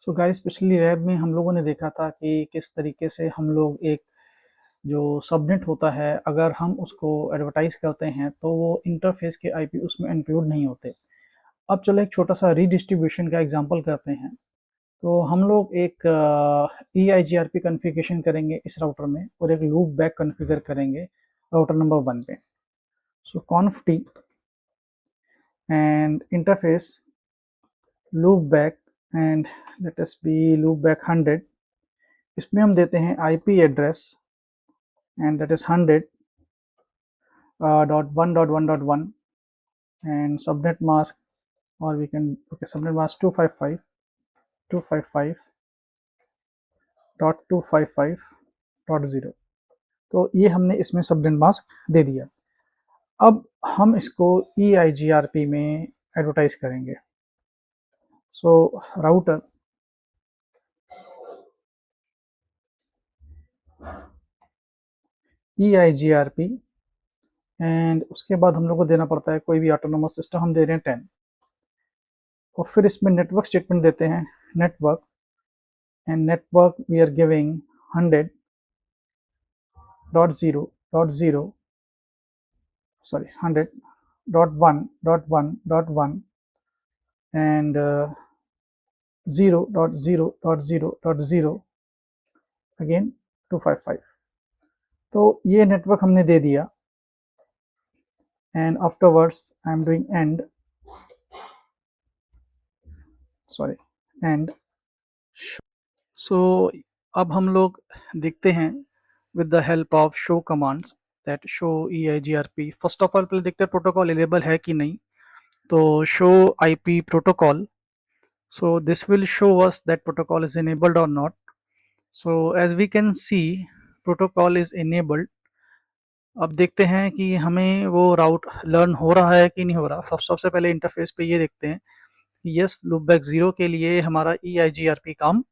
So guys, पिछली lab में हम लोगों ने देखा था कि किस तरीके से हम लोग एक जो सबनेट होता है, अगर हम उसको एडवर्टाइज करते हैं तो वो इंटरफेस के आईपी उसमें इंक्लूड नहीं होते। अब चलो एक छोटा सा रीडिस्ट्रीब्यूशन का एग्जांपल करते हैं। तो हम लोग एक E I G R P configuration करेंगे इस राउटर में और एक लूप बैक कन्फिगर करेंगे राउटर नंबर 1 पे। So conf t and interface loop back and let us be loop back 100। इसमें हम देते हैं IP address and that is 100.1.1.1 and subnet mask, or we can okay subnet mask 255 255.255.0। तो ये हमने इसमें सबनेट मास्क दे दिया। अब हम इसको E I G R P में एडवर्टाइज करेंगे। So router E I G R P and उसके बाद हम लोग को देना पड़ता है कोई भी ऑटोनोमस सिस्टम, हम दे रहे हैं 10 और फिर इसमें नेटवर्क स्टेटमेंट देते हैं network and network we are giving 100.0.0 sorry 100.1.1.1 and 0.0.0.0 again 255। तो ये नेटवर्क हमने दे दिया and afterwards I am doing end sorry and so अब हम लोग देखते हैं with the help of show commands that show EIGRP। first of all पहले देखते हैं प्रोटोकॉल अवेलेबल है कि नहीं। तो show IP protocol, so this will show us that protocol is enabled or not। so as we can see protocol is enabled। अब देखते हैं कि हमें वो राउट लर्न हो रहा है कि नहीं हो रहा। सबसे पहले इंटरफेस पे ये देखते हैं कि यस लूपबैक 0 के लिए हमारा EIGRP काम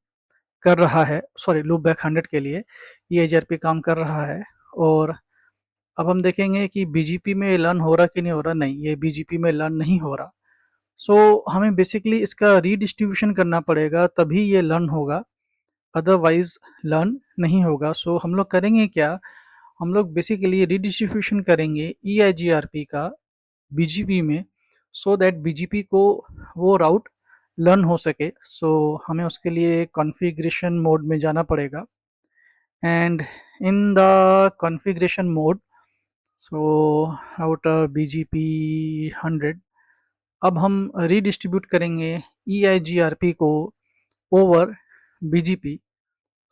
कर रहा है, सॉरी लूपबैक 100 के लिए EIGRP काम कर रहा है। और अब हम देखेंगे कि BGP में लर्न हो रहा कि नहीं हो रहा। नहीं, ये BGP में लर्न नहीं हो रहा। हमें बेसिकली इसका रीडिस्ट्रीब्यूशन करना पड़ेगा, तभी ये लर्न होगा, अदरवाइज लर्न नहीं होगा। हम लोग करेंगे क्या, हम लोग बेसिकली रीडिस्ट्रीब्यूशन करेंगे EIGRP का BGP में, सो दैट BGP को वो राउट लर्न हो सके। हमें उसके लिए कॉन्फ़िगरेशन मोड में जाना पड़ेगा and in the configuration mode router BGP 100। अब हम रीडिस्ट्रीब्यूट करेंगे EIGRP को ओवर BGP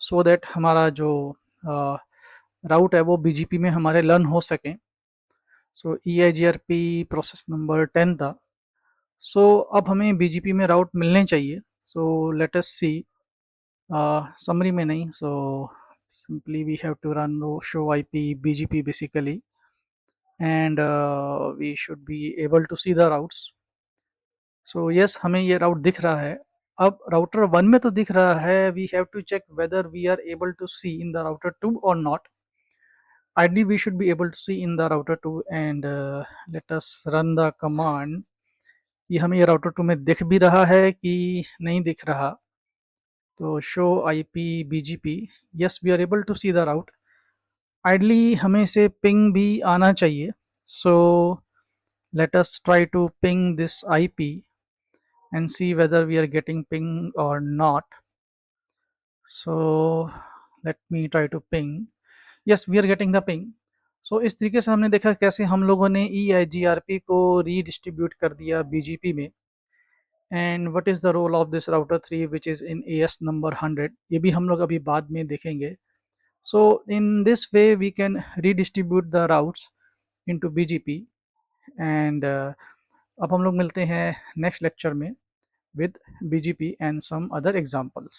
सो दैट हमारा जो राउट है वो BGP में हमारे लर्न हो सकें। EIGRP प्रोसेस नंबर 10 था। अब हमें BGP में राउट मिलने चाहिए। लेट अस सी, समरी में नहीं, simply we have to run show IP BGP basically and we should be able to see the routes। yes, हमें ये राउट दिख रहा है। अब राउटर 1 में तो दिख रहा है, we have to check whether we are able to see in the router 2 और not. ideally we should be able to see in the router 2 and let us run the command कि हमें ये router 2 में दिख भी रहा है कि नहीं दिख रहा। तो show IP BGP, yes we are able to see the route. Ideally हमें इसे पिंग भी आना चाहिए। Let us try to ping this IP and see whether we are getting ping or not। let me try to ping। yes we are getting the ping। इस तरीके से हमने देखा कैसे हम लोगों ने EIGRP को रीडिस्ट्रीब्यूट कर दिया BGP में। And what is the role of this router 3 which is in AS number 100, ये भी हम लोग अभी बाद में देखेंगे। In this way we can redistribute the routes into BGP and अब हम लोग मिलते हैं नेक्स्ट लेक्चर में with BGP and some other examples।